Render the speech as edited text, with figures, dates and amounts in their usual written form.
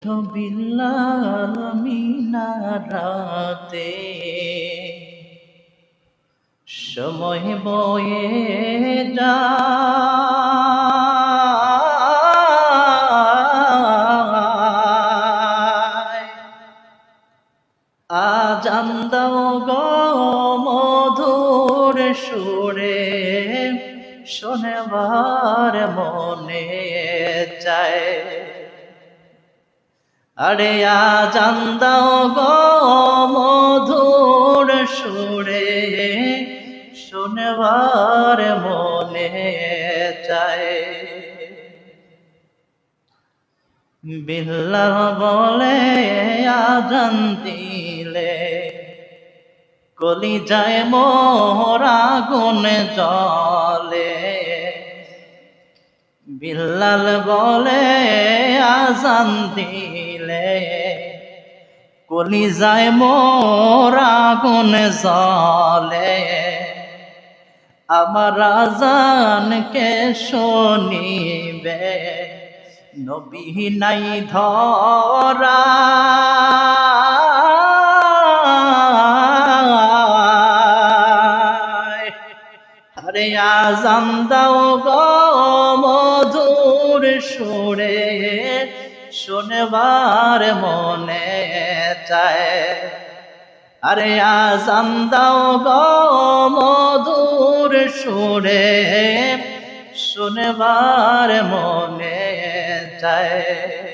বিল্লাল মিনারাতে সময় বয়ে যায়। আজান দাও গো মধুর সুরে, শোনেবার মনে চায়। আরে আজান দাও গো মধুর সুরে, শোনেবার মনে চায়। বিল্লাল বলে আজান দিলে কলিজায় মোর আগুন জ্বলে। বিল্লাল বলে আজান দিলে কলিজায় মোর আগুন জ্বলে। আমার আজানকে শুনিবে নবী নাই ধরা। আরে আজান দাও গো মধুর সুরে, শোনেবার মনে চায়। আরে আজান দাও গো মধুর সুরে, শোনেবার মনে চায়।